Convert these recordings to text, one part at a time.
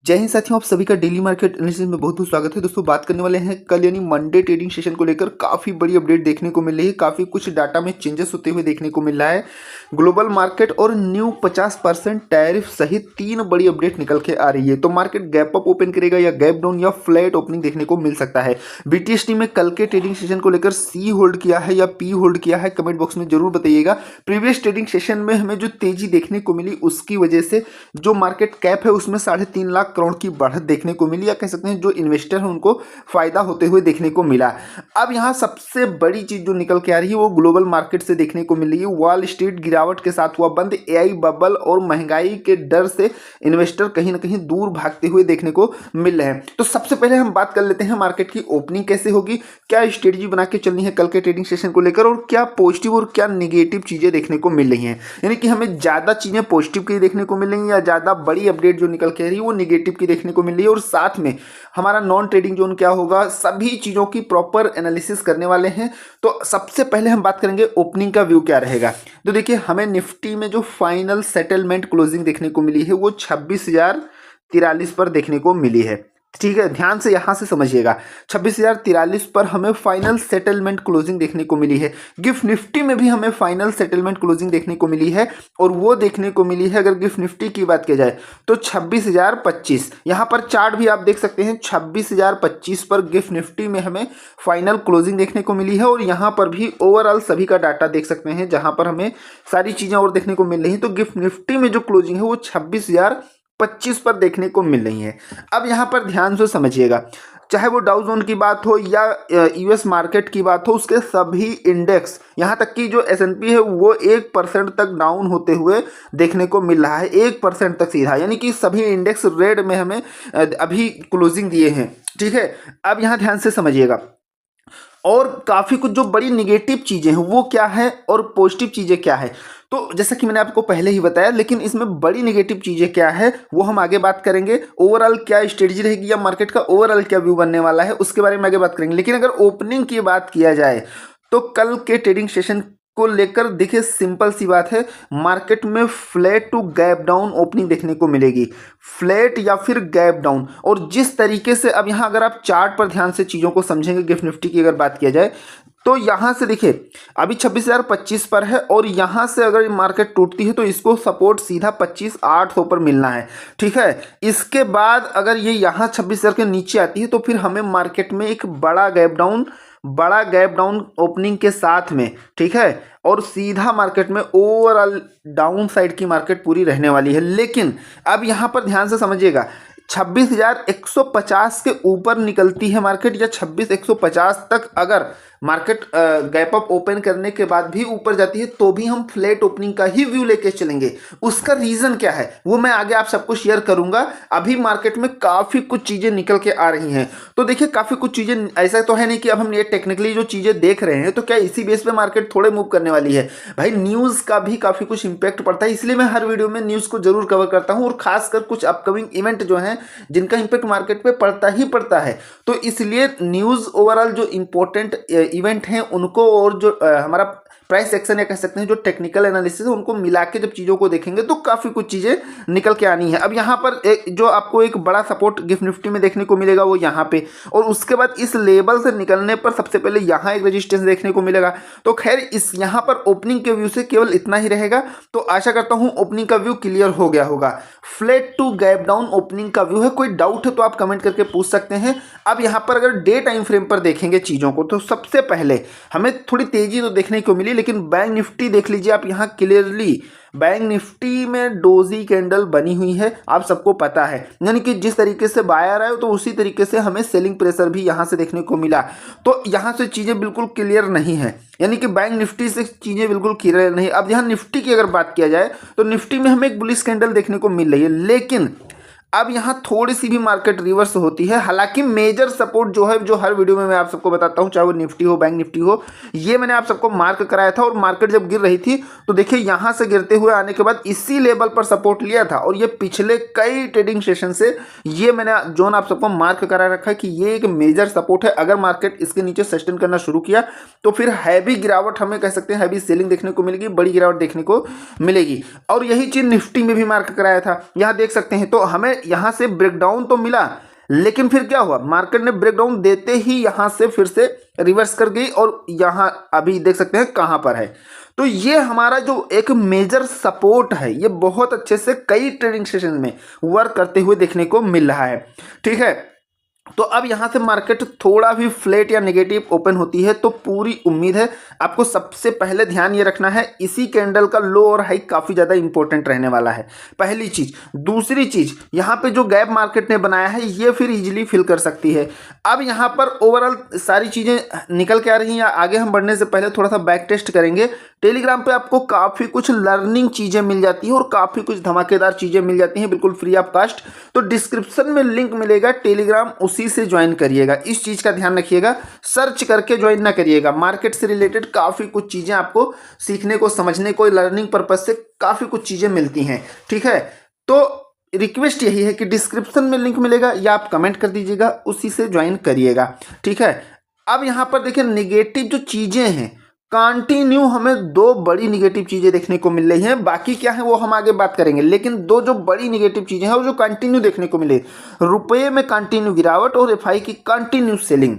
जय हिंद साथियों, आप सभी का डेली मार्केट एनालिसिस में बहुत बहुत स्वागत है। दोस्तों बात करने वाले हैं कल यानी मंडे ट्रेडिंग सेशन को लेकर काफ़ी बड़ी अपडेट देखने को मिल रही है। काफ़ी कुछ डाटा में चेंजेस होते हुए देखने को मिल रहा है। ग्लोबल मार्केट और न्यू 50% टैरिफ सहित 3 बड़ी अपडेट निकल के आ रही है। तो मार्केट गैप अप ओपन करेगा या गैप डाउन या फ्लैट ओपनिंग देखने को मिल सकता है। बीटीएसटी में कल के ट्रेडिंग सेशन को लेकर सी होल्ड किया है या पी होल्ड किया है, कमेंट बॉक्स में जरूर बताइएगा। प्रीवियस ट्रेडिंग सेशन में हमें जो तेजी देखने को मिली उसकी वजह से जो मार्केट कैप है उसमें 3.5 लाख करोड़ की बढ़त देखने को मिली, या कह सकते हैं जो इन्वेस्टर हैं उनको फायदा होते हुए देखने को मिला। अब यहाँ सबसे बड़ी चीज जो निकल के आ रही है वो ग्लोबल मार्केट से देखने को मिल रही है। वॉल स्ट्रीट गिरावट के साथ हुआ बंद। एआई बबल और महंगाई के डर से इन्वेस्टर कहीं ना कहीं दूर भागते हुए देखने को मिल रहे हैं। तो सबसे पहले हम बात कर लेते हैं मार्केट की ओपनिंग कैसे होगी, क्या स्ट्रेटजी बना के चलनी है कल के ट्रेडिंग सेशन को लेकर, और क्या पॉजिटिव और क्या निगेटिव चीजें देखने को मिल रही हैं। यानी कि हमें ज्यादा चीजें पॉजिटिव की देखने को मिल रही है या ज्यादा बड़ी अपडेट जो निकल के आ रही है वो निगेटिव की देखने को मिल रही है। और साथ में हमारा नॉन ट्रेडिंग जोन क्या होगा, सभी चीजों की प्रॉपर एनालिसिस करने वाले हैं। तो सबसे पहले हम बात करेंगे ओपनिंग का व्यू क्या रहेगा। तो देखिए, हमें निफ्टी में जो फाइनल सेटलमेंट क्लोजिंग देखने को मिली है वो 26,043 पर देखने को मिली है। ठीक है, ध्यान से यहां से समझिएगा। 26,043 पर हमें फाइनल सेटलमेंट क्लोजिंग देखने को मिली है। गिफ्ट निफ्टी में भी हमें फाइनल सेटलमेंट क्लोजिंग देखने को मिली है, और वो देखने को मिली है अगर गिफ्ट निफ्टी की बात की जाए तो 26,025। यहां पर चार्ट भी आप देख सकते हैं, 26,025 पर गिफ्ट निफ्टी में हमें फाइनल क्लोजिंग देखने को मिली है। और यहां पर भी ओवरऑल सभी का डाटा देख सकते हैं जहां पर हमें सारी चीजें और देखने को मिल रही हैं। तो गिफ्ट निफ्टी में जो क्लोजिंग है वो 26,025 पर देखने को मिल रही है। अब यहां पर ध्यान से समझिएगा, चाहे वो डाउ जोन की बात हो या यूएस मार्केट की बात हो, उसके सभी इंडेक्स यहां तक कि जो एसएनपी है वो 1% तक डाउन होते हुए देखने को मिल रहा है। 1% तक सीधा, यानी कि सभी इंडेक्स रेड में हमें अभी क्लोजिंग दिए हैं। ठीक है, अब यहां ध्यान से समझिएगा। और काफ़ी कुछ जो बड़ी निगेटिव चीज़ें हैं वो क्या है और पॉजिटिव चीज़ें क्या है, तो जैसा कि मैंने आपको पहले ही बताया, लेकिन इसमें बड़ी निगेटिव चीज़ें क्या है वो हम आगे बात करेंगे। ओवरऑल क्या स्ट्रेटजी रहेगी या मार्केट का ओवरऑल क्या व्यू बनने वाला है उसके बारे में आगे बात करेंगे। लेकिन अगर ओपनिंग की बात किया जाए तो कल के ट्रेडिंग सेशन को लेकर देखिए, सिंपल सी बात है, मार्केट में flat to gap down opening देखने को मिलेगी। फ्लैट या फिर गैप डाउन। और जिस तरीके से अब यहां अगर आप चार्ट पर ध्यान से चीज़ों को समझेंगे, गिफ्ट निफ्टी की अगर बात किया जाए तो यहां से देखिए अभी 26,025 पर है, और यहां से अगर मार्केट टूटती है तो इसको सपोर्ट सीधा 25,800 पर मिलना है। ठीक है, इसके बाद अगर ये यहां 26,000 के नीचे आती है तो फिर हमें मार्केट में एक बड़ा गैप डाउन ओपनिंग के साथ में, ठीक है, और सीधा मार्केट में ओवरऑल डाउन साइड की मार्केट पूरी रहने वाली है। लेकिन अब यहां पर ध्यान से समझिएगा, 26,150 के ऊपर निकलती है मार्केट या 26,150 तक अगर मार्केट गैप अप ओपन करने के बाद भी ऊपर जाती है तो भी हम फ्लैट ओपनिंग का ही व्यू लेके चलेंगे। उसका रीजन क्या है वो मैं आगे आप सबको शेयर करूंगा। अभी मार्केट में काफी कुछ चीजें निकल के आ रही हैं। तो देखिए, काफी कुछ चीजें, ऐसा तो है नहीं कि अब हम ये टेक्निकली जो चीजें देख रहे हैं तो क्या इसी बेस पे मार्केट थोड़े मूव करने वाली है। भाई, न्यूज का भी काफी कुछ इंपैक्ट पड़ता है, इसलिए मैं हर वीडियो में न्यूज को जरूर कवर करता हूं, और खासकर कुछ अपकमिंग इवेंट जो हैं जिनका इंपैक्ट मार्केट पे पड़ता ही पड़ता है। तो इसलिए न्यूज ओवरऑल जो इंपॉर्टेंट इवेंट हैं उनको, और जो हमारा प्राइस एक्शन या कह सकते हैं जो टेक्निकल एनालिसिस है, उनको मिला के जब चीज़ों को देखेंगे तो काफ़ी कुछ चीज़ें निकल के आनी है। अब यहाँ पर जो आपको एक बड़ा सपोर्ट गिफ्ट निफ्टी में देखने को मिलेगा वो यहाँ पे, और उसके बाद इस लेवल से निकलने पर सबसे पहले यहाँ एक रेजिस्टेंस देखने को मिलेगा। तो खैर, इस यहाँ पर ओपनिंग के व्यू से केवल इतना ही रहेगा। तो आशा करता हूँ ओपनिंग का व्यू क्लियर हो गया होगा। Flat to gap down opening का व्यू है। कोई डाउट है तो आप कमेंट करके पूछ सकते हैं। अब यहाँ पर अगर डे टाइम फ्रेम पर देखेंगे चीज़ों को तो सबसे पहले हमें थोड़ी तेजी तो देखने को मिली, लेकिन बैंक निफ्टी देख लीजिए आप यहाँ क्लियरली, बैंक निफ्टी में डोजी कैंडल बनी हुई है, आप सबको पता है। यानी कि जिस तरीके से बायर आए तो उसी तरीके से हमें सेलिंग प्रेशर भी यहाँ से देखने को मिला। तो यहाँ से चीज़ें बिल्कुल क्लियर नहीं है, यानी कि बैंक निफ्टी से चीज़ें बिल्कुल क्लियर नहीं। अब यहाँ निफ्टी की अगर बात किया जाए तो निफ्टी में हमें एक बुलिश कैंडल देखने को मिल रही है, लेकिन अब यहाँ थोड़ी सी भी मार्केट रिवर्स होती है। हालांकि मेजर सपोर्ट जो है, जो हर वीडियो में मैं आप सबको बताता हूँ, चाहे वो निफ्टी हो बैंक निफ्टी हो, ये मैंने आप सबको मार्क कराया था। और मार्केट जब गिर रही थी तो देखिए यहाँ से गिरते हुए आने के बाद इसी लेवल पर सपोर्ट लिया था, और ये पिछले कई ट्रेडिंग सेशन से ये मैंने जोन आप सबको मार्क करा रखा है कि ये एक मेजर सपोर्ट है। अगर मार्केट इसके नीचे सस्टेन करना शुरू किया तो फिर हैवी गिरावट, हमें कह सकते हैं हैवी सेलिंग देखने को मिलेगी, बड़ी गिरावट देखने को मिलेगी। और यही चीज निफ्टी में भी मार्क कराया था, यहाँ देख सकते हैं। तो हमें हमें यहाँ से ब्रेकडाउन तो मिला, लेकिन फिर क्या हुआ, मार्केट ने ब्रेकडाउन देते ही यहाँ से फिर से रिवर्स कर गई और यहाँ अभी देख सकते हैं कहाँ पर है। तो ये हमारा जो एक मेजर सपोर्ट है, ये बहुत अच्छे से कई ट्रेडिंग सेशन में वर्क करते हुए देखने को मिल रहा है। ठीक है, तो अब यहाँ से मार्केट थोड़ा भी फ्लैट या नेगेटिव ओपन होती है तो पूरी उम्मीद है आपको सबसे पहले ध्यान ये रखना है, इसी कैंडल का लो और हाई काफ़ी ज़्यादा इंपॉर्टेंट रहने वाला है, पहली चीज़। दूसरी चीज़, यहाँ पे जो गैप मार्केट ने बनाया है ये फिर इजीली फिल कर सकती है। अब यहाँ पर ओवरऑल सारी चीज़ें निकल के आ रही हैं। आगे हम बढ़ने से पहले थोड़ा सा बैक टेस्ट करेंगे। टेलीग्राम पे आपको काफ़ी कुछ लर्निंग चीज़ें मिल जाती हैं और काफ़ी कुछ धमाकेदार चीज़ें मिल जाती हैं बिल्कुल फ्री ऑफ कास्ट। तो डिस्क्रिप्शन में लिंक मिलेगा, टेलीग्राम उसी से ज्वाइन करिएगा। इस चीज़ का ध्यान रखिएगा, सर्च करके ज्वाइन ना करिएगा। मार्केट से रिलेटेड काफ़ी कुछ चीज़ें आपको सीखने को, समझने को, लर्निंग पर्पज से काफ़ी कुछ चीज़ें मिलती हैं। ठीक है, तो रिक्वेस्ट यही है कि डिस्क्रिप्शन में लिंक मिलेगा या आप कमेंट कर दीजिएगा, उसी से ज्वाइन करिएगा। ठीक है, अब यहाँ पर देखिए निगेटिव जो चीज़ें हैं, कंटिन्यू हमें दो बड़ी निगेटिव चीज़ें देखने को मिल रही हैं। बाकी क्या है वो हम आगे बात करेंगे, लेकिन दो जो बड़ी निगेटिव चीज़ें हैं वो जो कंटिन्यू देखने को मिले, रुपये में कंटिन्यू गिरावट और एफआई की कंटिन्यू सेलिंग।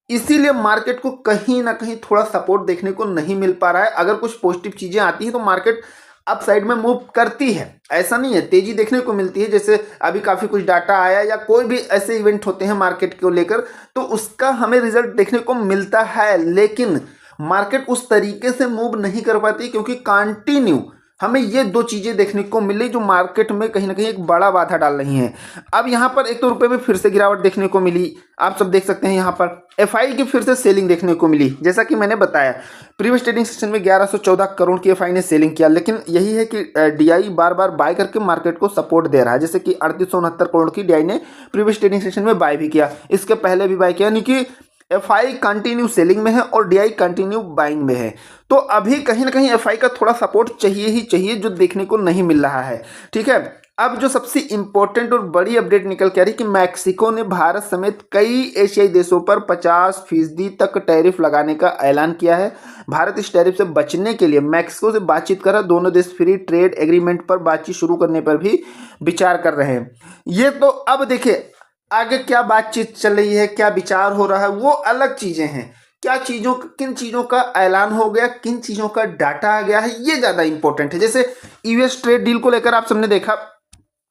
इसीलिए मार्केट को कहीं ना कहीं थोड़ा सपोर्ट देखने को नहीं मिल पा रहा है। अगर कुछ पॉजिटिव चीज़ें आती हैं तो मार्केट अप साइड में मूव करती है, ऐसा नहीं है, तेजी देखने को मिलती है। जैसे अभी काफ़ी कुछ डाटा आया या कोई भी ऐसे इवेंट होते हैं मार्केट को लेकर तो उसका हमें रिजल्ट देखने को मिलता है, लेकिन मार्केट उस तरीके से मूव नहीं कर पाती क्योंकि कंटिन्यू हमें ये दो चीज़ें देखने को मिली जो मार्केट में कहीं ना कहीं एक बड़ा बाधा डाल रही हैं। अब यहाँ पर एक तो रुपये में फिर से गिरावट देखने को मिली, आप सब देख सकते हैं। यहाँ पर एफआई की फिर से सेलिंग देखने को मिली। जैसा कि मैंने बताया प्रीवियस ट्रेडिंग सेशन में 1114 करोड़ की एफआई ने सेलिंग किया, लेकिन यही है कि डीआई बार बार बाय करके मार्केट को सपोर्ट दे रहा है। जैसे कि 3869 करोड़ की डीआई ने प्रीवियस ट्रेडिंग सेशन में बाय भी किया, इसके पहले भी बाय किया, यानी कि एफआई कंटिन्यू सेलिंग में है और डीआई कंटिन्यू बाइंग में है। तो अभी कहीं ना कहीं एफआई का थोड़ा सपोर्ट चाहिए ही चाहिए, जो देखने को नहीं मिल रहा है। ठीक है, अब जो सबसे इंपॉर्टेंट और बड़ी अपडेट निकल के आ रही है कि मैक्सिको ने भारत समेत कई एशियाई देशों पर 50% तक टैरिफ लगाने का ऐलान किया है। भारत इस टैरिफ से बचने के लिए मैक्सिको से बातचीत कर रहा है। दोनों देश फ्री ट्रेड एग्रीमेंट पर बातचीत शुरू करने पर भी विचार कर रहे हैं। ये तो अब देखिए आगे क्या बातचीत चल रही है, क्या विचार हो रहा है, वो अलग चीज़ें हैं। क्या चीज़ों, किन चीज़ों का ऐलान हो गया, किन चीज़ों का डाटा आ गया है, ये ज़्यादा इंपॉर्टेंट है। जैसे यूएस ट्रेड डील को लेकर आप सबने देखा,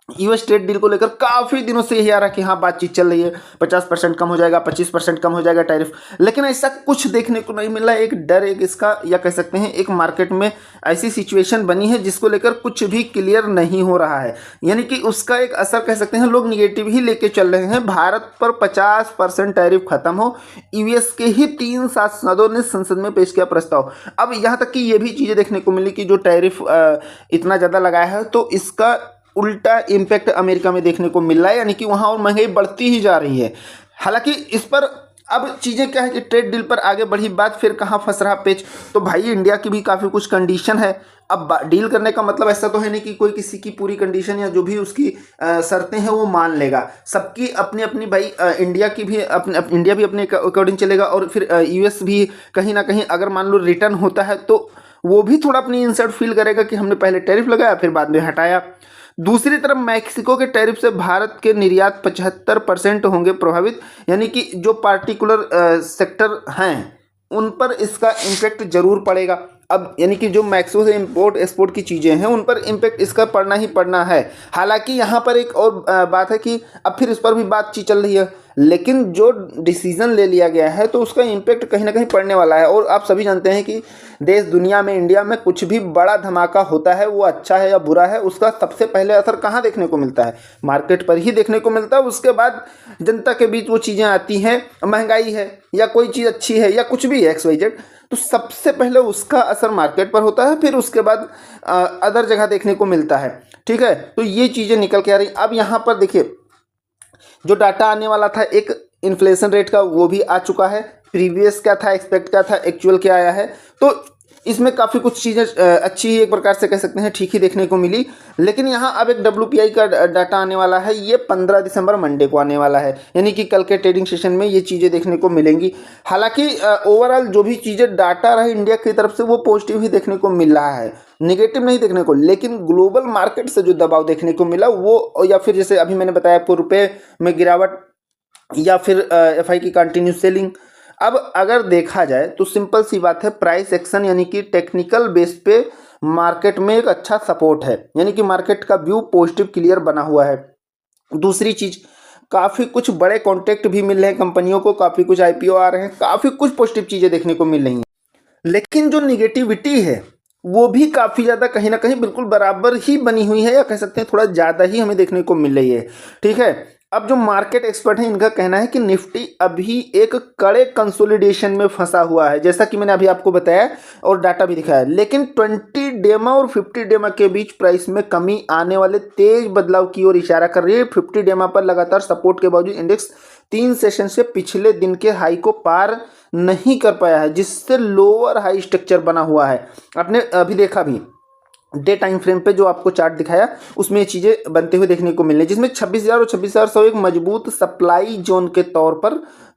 यूएस ट्रेड डील को लेकर काफ़ी दिनों से यही आ रहा है कि हाँ बातचीत चल रही है, 50% कम हो जाएगा, 25% कम हो जाएगा टैरिफ, लेकिन ऐसा कुछ देखने को नहीं मिल रहा है। एक डर, एक इसका या कह सकते हैं एक मार्केट में ऐसी सिचुएशन बनी है जिसको लेकर कुछ भी क्लियर नहीं हो रहा है, यानी कि उसका एक असर कह सकते हैं लोग निगेटिव ही लेके चल रहे हैं। भारत पर 50% टैरिफ खत्म हो, यूएस के ही 3 सांसदों ने संसद में पेश किया प्रस्ताव। अब यहाँ तक कि ये भी चीज़ें देखने को मिली कि जो टैरिफ इतना ज़्यादा लगाया है तो इसका उल्टा इम्पैक्ट अमेरिका में देखने को मिल रहा है, यानी कि वहाँ और महंगाई बढ़ती ही जा रही है। हालांकि इस पर अब चीज़ें क्या है कि ट्रेड डील पर आगे बढ़ी बात, फिर कहाँ फंस रहा पेच, तो भाई इंडिया की भी काफ़ी कुछ कंडीशन है। अब डील करने का मतलब ऐसा तो है नहीं कि कोई किसी की पूरी कंडीशन या जो भी उसकी शर्तें हैं वो मान लेगा। सबकी अपनी अपनी भाई, इंडिया की भी इंडिया भी अपने अकॉर्डिंग चलेगा और फिर यूएस भी कहीं ना कहीं अगर मान लो रिटर्न होता है तो वो भी थोड़ा अपनी इंसर्ट फील करेगा कि हमने पहले टैरिफ लगाया फिर बाद में हटाया। दूसरी तरफ मैक्सिको के टैरिफ से भारत के निर्यात 75% होंगे प्रभावित, यानी कि जो पार्टिकुलर सेक्टर हैं उन पर इसका इम्पैक्ट जरूर पड़ेगा। अब यानी कि जो मैक्सिको से इंपोर्ट एक्सपोर्ट की चीज़ें हैं उन पर इम्पैक्ट इसका पड़ना ही पड़ना है। हालांकि यहाँ पर एक और बात है कि अब फिर इस पर भी बातचीत चल रही है, लेकिन जो डिसीज़न ले लिया गया है तो उसका इम्पैक्ट कहीं ना कहीं पड़ने वाला है। और आप सभी जानते हैं कि देश दुनिया में, इंडिया में कुछ भी बड़ा धमाका होता है, वो अच्छा है या बुरा है, उसका सबसे पहले असर कहाँ देखने को मिलता है? मार्केट पर ही देखने को मिलता है। उसके बाद जनता के बीच वो चीज़ें आती हैं, महंगाई है या कोई चीज़ अच्छी है या कुछ भी है XYZ, तो सबसे पहले उसका असर मार्केट पर होता है, फिर उसके बाद अदर जगह देखने को मिलता है। ठीक है, तो ये चीज़ें निकल के आ रही। अब यहाँ पर देखिए जो डाटा आने वाला था एक इन्फ्लेशन रेट का, वो भी आ चुका है। प्रीवियस क्या था, एक्सपेक्ट क्या था, एक्चुअल क्या आया है। तो इसमें काफ़ी कुछ चीज़ें अच्छी ही एक प्रकार से कह सकते हैं ठीक ही देखने को मिली। लेकिन यहाँ अब एक WPI का डाटा आने वाला है, ये 15 दिसंबर मंडे को आने वाला है, यानी कि कल के ट्रेडिंग सेशन में ये चीज़ें देखने को मिलेंगी। हालांकि ओवरऑल जो भी चीज़ें डाटा रहे इंडिया की तरफ से वो पॉजिटिव ही देखने को मिल रहा है, नेगेटिव नहीं देखने को। लेकिन ग्लोबल मार्केट से जो दबाव देखने को मिला वो, या फिर जैसे अभी मैंने बताया आपको रुपये में गिरावट, या फिर FI की कंटिन्यू सेलिंग। अब अगर देखा जाए तो सिंपल सी बात है, प्राइस एक्शन यानी कि टेक्निकल बेस पे मार्केट में एक अच्छा सपोर्ट है, यानी कि मार्केट का व्यू पॉजिटिव क्लियर बना हुआ है। दूसरी चीज, काफ़ी कुछ बड़े कॉन्ट्रैक्ट भी मिल रहे हैं कंपनियों को, काफ़ी कुछ IPO आ रहे हैं, काफ़ी कुछ पॉजिटिव चीज़ें देखने को मिल रही हैं। लेकिन जो निगेटिविटी है वो भी काफ़ी ज़्यादा कहीं ना कहीं बिल्कुल बराबर ही बनी हुई है, या कह सकते हैं थोड़ा ज़्यादा ही हमें देखने को मिल रही है। ठीक है, अब जो मार्केट एक्सपर्ट हैं इनका कहना है कि निफ्टी अभी एक कड़े कंसोलिडेशन में फंसा हुआ है, जैसा कि मैंने अभी आपको बताया और डाटा भी दिखाया। लेकिन 20 डेमा और 50 डेमा के बीच प्राइस में कमी आने वाले तेज बदलाव की ओर इशारा कर रही है। 50 डेमा पर लगातार सपोर्ट के बावजूद इंडेक्स 3 सेशन से पिछले दिन के हाई को पार नहीं कर पाया है, जिससे लोअर हाई स्ट्रक्चर बना हुआ है। आपने अभी देखा भी डे टाइम फ्रेम पे जो आपको चार्ट दिखाया उसमें ये चीज़ें बनते हुए देखने को मिल रही है, जिसमें 26,000 और 26,100 एक मजबूत सप्लाई जोन के तौर पर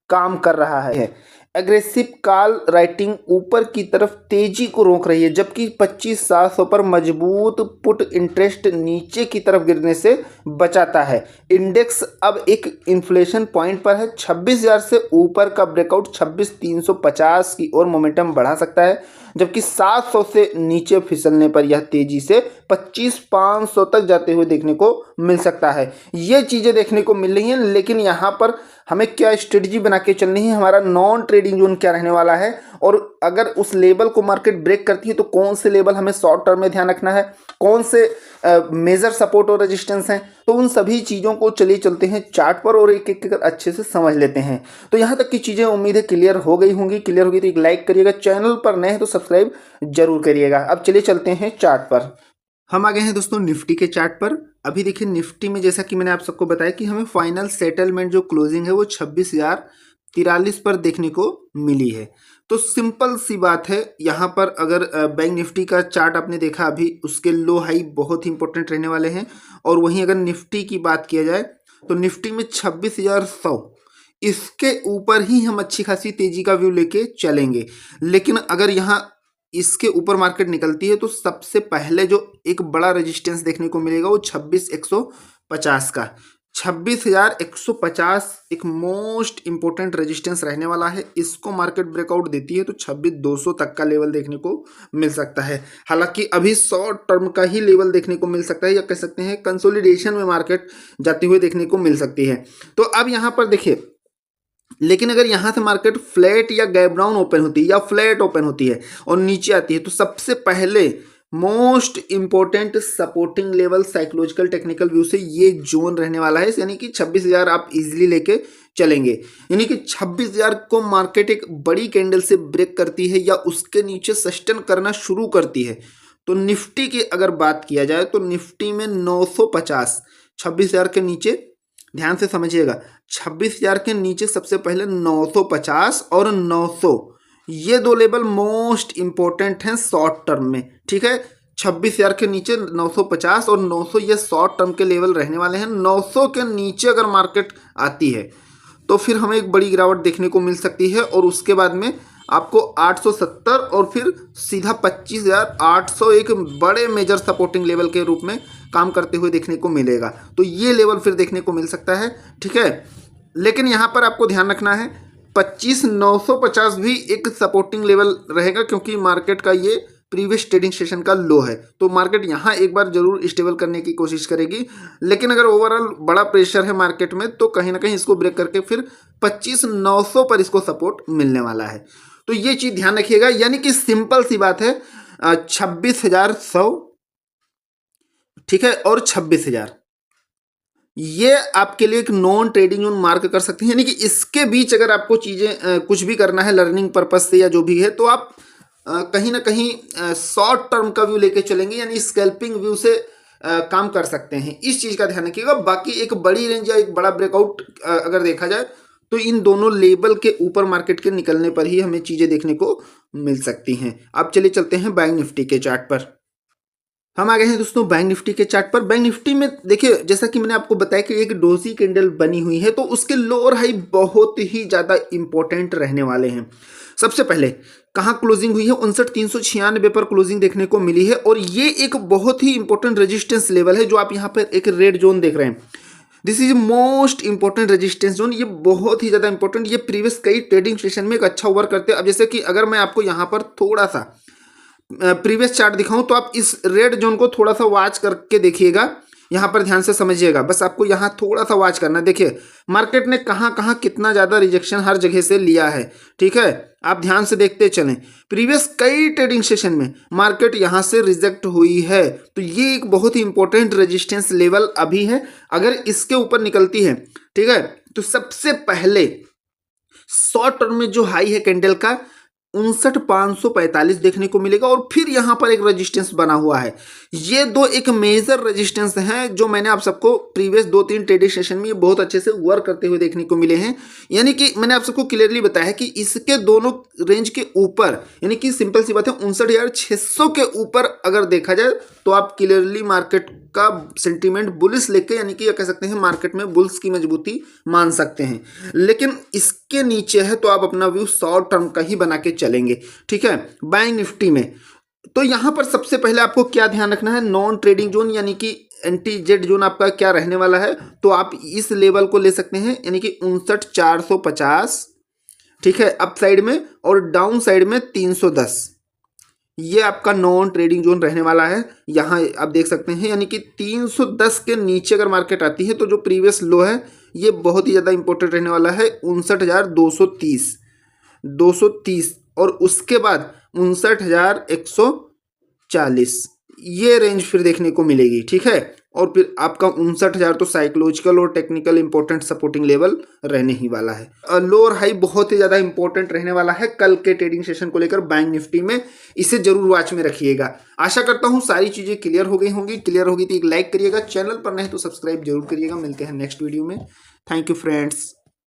काम कर रहा है। एग्रेसिव कॉल राइटिंग ऊपर की तरफ तेजी को रोक रही है, जबकि 25,700 पर मजबूत पुट इंटरेस्ट नीचे की तरफ गिरने से बचाता है। इंडेक्स अब एक इन्फ्लेशन पॉइंट पर है, 26,000 से ऊपर का ब्रेकआउट 26,350 की ओर मोमेंटम बढ़ा सकता है, जबकि 700 से नीचे फिसलने पर यह तेजी से 25,500 तक जाते हुए देखने को मिल सकता है। ये चीज़ें देखने को मिल रही हैं। लेकिन यहाँ पर हमें क्या स्ट्रेटजी बना के चलनी है, हमारा नॉन ट्रेडिंग जोन क्या रहने वाला है, और अगर उस लेवल को मार्केट ब्रेक करती है तो कौन से लेवल हमें शॉर्ट टर्म में ध्यान रखना है, कौन से मेजर सपोर्ट और रेजिस्टेंस हैं, तो उन सभी चीज़ों को चलिए चलते हैं चार्ट पर और एक एक कर अच्छे से समझ लेते हैं। तो यहाँ तक की चीज़ें उम्मीद है क्लियर हो गई होंगी। क्लियर होगी तो एक लाइक करिएगा, चैनल पर नए हैं तो सब्सक्राइब जरूर करिएगा। अब चलिए चलते हैं चार्ट पर। हम आ गए हैं दोस्तों निफ्टी के चार्ट पर। अभी देखिए निफ्टी में जैसा कि मैंने आप सबको बताया कि हमें फाइनल सेटलमेंट जो क्लोजिंग है वो 26,043 पर देखने को मिली है। तो सिंपल सी बात है, यहाँ पर अगर बैंक निफ्टी का चार्ट आपने देखा अभी, उसके लो हाई बहुत ही इंपॉर्टेंट रहने वाले हैं। और वहीं अगर निफ्टी की बात किया जाए तो निफ्टी में 26,100 इसके ऊपर ही हम अच्छी खासी तेजी का व्यू लेके चलेंगे। लेकिन अगर यहाँ इसके ऊपर मार्केट निकलती है तो सबसे पहले जो एक बड़ा रेजिस्टेंस देखने को मिलेगा वो 26,150 का। 26,150 एक मोस्ट इंपोर्टेंट रेजिस्टेंस रहने वाला है। इसको मार्केट ब्रेकआउट देती है तो 26,200 तक का लेवल देखने को मिल सकता है। हालांकि अभी शॉर्ट टर्म का ही लेवल देखने को मिल सकता है, या कह सकते हैं कंसोलिडेशन में मार्केट जाते हुए देखने को मिल सकती है। तो अब यहाँ पर देखिए, लेकिन अगर यहाँ से मार्केट फ्लैट या गैप डाउन ओपन होती है या फ्लैट ओपन होती है और नीचे आती है तो सबसे पहले most important supporting level psychological technical view से ये जोन रहने वाला है, यानी कि 26,000 आप इजीली लेके चलेंगे। यानी कि 26,000 को मार्केट एक बड़ी कैंडल से ब्रेक करती है या उसके नीचे सस्टेन करना शुरू करती है तो निफ्टी की अगर बात किया जाए तो निफ्टी में 950 26,000 के नीचे, ध्यान से समझिएगा, 26,000 के नीचे सबसे पहले 950 और 900 ये दो लेवल मोस्ट इंपॉर्टेंट हैं शॉर्ट टर्म में। ठीक है, 26,000 के नीचे 950 और 900 ये शॉर्ट टर्म के लेवल रहने वाले हैं। 900 के नीचे अगर मार्केट आती है तो फिर हमें एक बड़ी गिरावट देखने को मिल सकती है और उसके बाद में आपको 870 और फिर सीधा 25,800 एक बड़े मेजर सपोर्टिंग लेवल के रूप में काम करते हुए देखने को मिलेगा। तो ये लेवल फिर देखने को मिल सकता है। ठीक है, लेकिन यहाँ पर आपको ध्यान रखना है 25,950 भी एक सपोर्टिंग लेवल रहेगा, क्योंकि मार्केट का ये प्रीवियस ट्रेडिंग सेशन का लो है। तो मार्केट यहाँ एक बार जरूर स्टेबल करने की कोशिश करेगी। लेकिन अगर ओवरऑल बड़ा प्रेशर है मार्केट में तो कहीं ना कहीं इसको ब्रेक करके फिर 25,900 पर इसको सपोर्ट मिलने वाला है। तो ये चीज़ ध्यान रखिएगा। यानी कि सिंपल सी बात है, 26,100, ठीक है, और 26,000 ये आपके लिए एक नॉन ट्रेडिंग जोन मार्क कर सकते हैं। यानी कि इसके बीच अगर आपको चीज़ें कुछ भी करना है लर्निंग पर्पज से या जो भी है तो आप कहीं ना कहीं शॉर्ट टर्म का व्यू लेके चलेंगे, यानी स्कैल्पिंग व्यू से काम कर सकते हैं। इस चीज़ का ध्यान रखिएगा। बाकी एक बड़ी रेंज या एक बड़ा ब्रेकआउट अगर देखा जाए तो इन दोनों लेवल के ऊपर मार्केट के निकलने पर ही हमें चीजें देखने को मिल सकती हैं। अब चलिए चलते हैं बैंक निफ्टी के चार्ट पर। हम आ गए हैं दोस्तों बैंक निफ्टी के चार्ट पर। बैंक निफ्टी में देखिए, जैसा कि मैंने आपको बताया कि एक डोजी कैंडल बनी हुई है, तो उसके लोअर हाई बहुत ही ज्यादा इंपॉर्टेंट रहने वाले हैं। सबसे पहले कहाँ क्लोजिंग हुई है, 59,396 पर क्लोजिंग देखने को मिली है, और ये एक बहुत ही इंपॉर्टेंट रेजिस्टेंस लेवल है जो आप यहाँ पर एक रेड जोन देख रहे हैं। This is most important resistance zone. ये बहुत ही ज्यादा इंपॉर्टेंट, ये प्रीवियस कई ट्रेडिंग सेशन में एक अच्छा वर्क करते हैं। अब जैसे कि अगर मैं आपको यहाँ पर थोड़ा सा प्रीवियस चार्ट दिखाऊं, तो आप इस रेड जोन को थोड़ा सा वॉच करके देखिएगा, यहाँ पर ध्यान से समझिएगा। बस आपको यहाँ थोड़ा सा वॉच करना है। देखिए मार्केट ने कहाँ कहाँ कितना ज्यादा रिजेक्शन हर जगह से लिया है, ठीक है, आप ध्यान से देखते चलें। प्रीवियस कई ट्रेडिंग सेशन में मार्केट यहाँ से रिजेक्ट हुई है, तो ये एक बहुत ही इंपॉर्टेंट रेजिस्टेंस लेवल अभी है। अगर इसके ऊपर निकलती है, ठीक है, तो सबसे पहले शॉर्ट टर्म में जो हाई है कैंडल का 59,545 देखने को मिलेगा, और फिर यहां पर एक रेजिस्टेंस बना हुआ है। ये दो एक मेजर रेजिस्टेंस हैं जो मैंने आप सबको प्रीवियस 2-3 ट्रेडिंग सेशन में ये बहुत अच्छे से वर्क करते हुए देखने को मिले हैं। यानी कि मैंने आप सबको क्लियरली बताया है कि इसके दोनों रेंज के ऊपर, यानी कि सिंपल सी बात है 59,600 के ऊपर अगर देखा जाए तो आप क्लियरली मार्केट का सेंटीमेंट बुलिश लेके, यानी कि कह सकते हैं मार्केट में बुल्स की मजबूती मान सकते हैं। लेकिन इसके नीचे है तो आप अपना व्यू शॉर्ट टर्म का ही बना के चलेंगे, ठीक है। बैंक निफ्टी में तो यहां पर सबसे पहले आपको क्या ध्यान रखना है, नॉन ट्रेडिंग जोन यानी कि एंटी जेड जोन आपका क्या रहने वाला है, तो आप इस लेवल को ले सकते हैं, यानी कि 59,450, ठीक है, अप साइड में, और डाउन साइड में 310। ये आपका नॉन ट्रेडिंग जोन रहने वाला है। यहाँ आप देख सकते हैं, यानी कि 310 के नीचे अगर मार्केट आती है तो जो प्रीवियस लो है ये बहुत ही ज़्यादा इंपॉर्टेंट रहने वाला है, 59,230, और उसके बाद 59,140, ये रेंज फिर देखने को मिलेगी, ठीक है। और फिर आपका 59,000 तो साइकोलॉजिकल और टेक्निकल इंपॉर्टेंट सपोर्टिंग लेवल रहने ही वाला है। लोअर हाई बहुत ही ज़्यादा इंपॉर्टेंट रहने वाला है कल के ट्रेडिंग सेशन को लेकर बैंक निफ्टी में, इसे जरूर वॉच में रखिएगा। आशा करता हूँ सारी चीज़ें क्लियर हो गई होंगी। क्लियर होगी तो एक लाइक करिएगा, चैनल पर नहीं तो सब्सक्राइब जरूर करिएगा। मिलते हैं नेक्स्ट वीडियो में। Thank you friends.